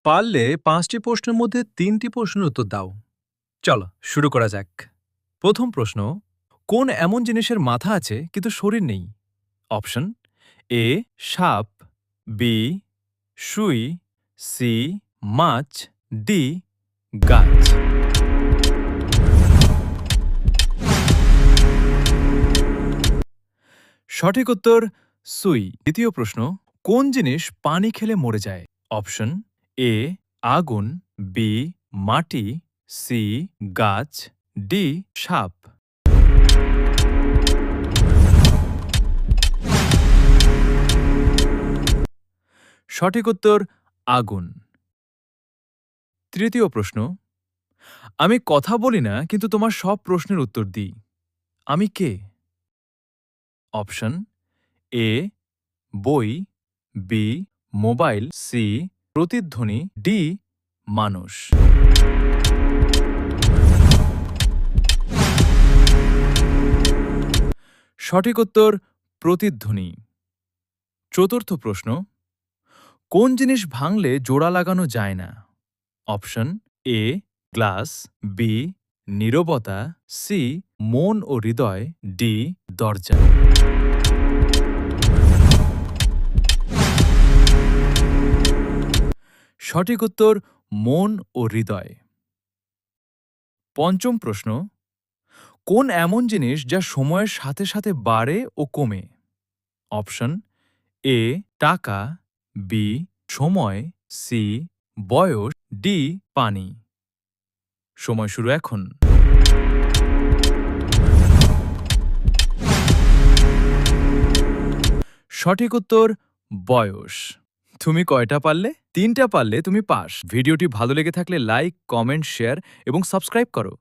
পারলে ৫টি প্রশ্নের মধ্যে ৩টি প্রশ্নের উত্তর দাও। চলো শুরু করা যাক। প্রথম প্রশ্ন, কোন এমন জিনিসের মাথা আছে কিন্তু শরীর নেই? অপশন: এ সাপ, বি সুই, সি মাছ, ডি গাছ। সঠিক উত্তর সুই। দ্বিতীয় প্রশ্ন, কোন জিনিস পানি খেলে মরে যায়? অপশন: এ আগুন, বি মাটি, সি গাছ, ডি সাপ। সঠিক উত্তর আগুন। তৃতীয় প্রশ্ন, আমি কথা বলি না কিন্তু তোমার সব প্রশ্নের উত্তর দিই। আমি কে? অপশন: এ বই, বি মোবাইল, সি প্রতিধ্বনি, ডি মানুষ। সঠিক উত্তর প্রতিধ্বনি। চতুর্থ প্রশ্ন, কোন জিনিস ভাঙলে জোড়া লাগানো যায় না? অপশন: এ গ্লাস, বি নীরবতা, সি মন ও হৃদয়, ডি দরজা। সঠিক উত্তর মন ও হৃদয়। পঞ্চম প্রশ্ন, কোন এমন জিনিস যা সময়ের সাথে সাথে বাড়ে ও কমে? অপশন: এ টাকা, বি সময়, সি বয়স, ডি পানি। সময় শুরু এখন। সঠিক উত্তর বয়স। তুমি কয়টা পারলে? ৩টা পারলে তুমি পাস। ভিডিওটি ভালো লেগে থাকলে লাইক, কমেন্ট, শেয়ার এবং সাবস্ক্রাইব করো।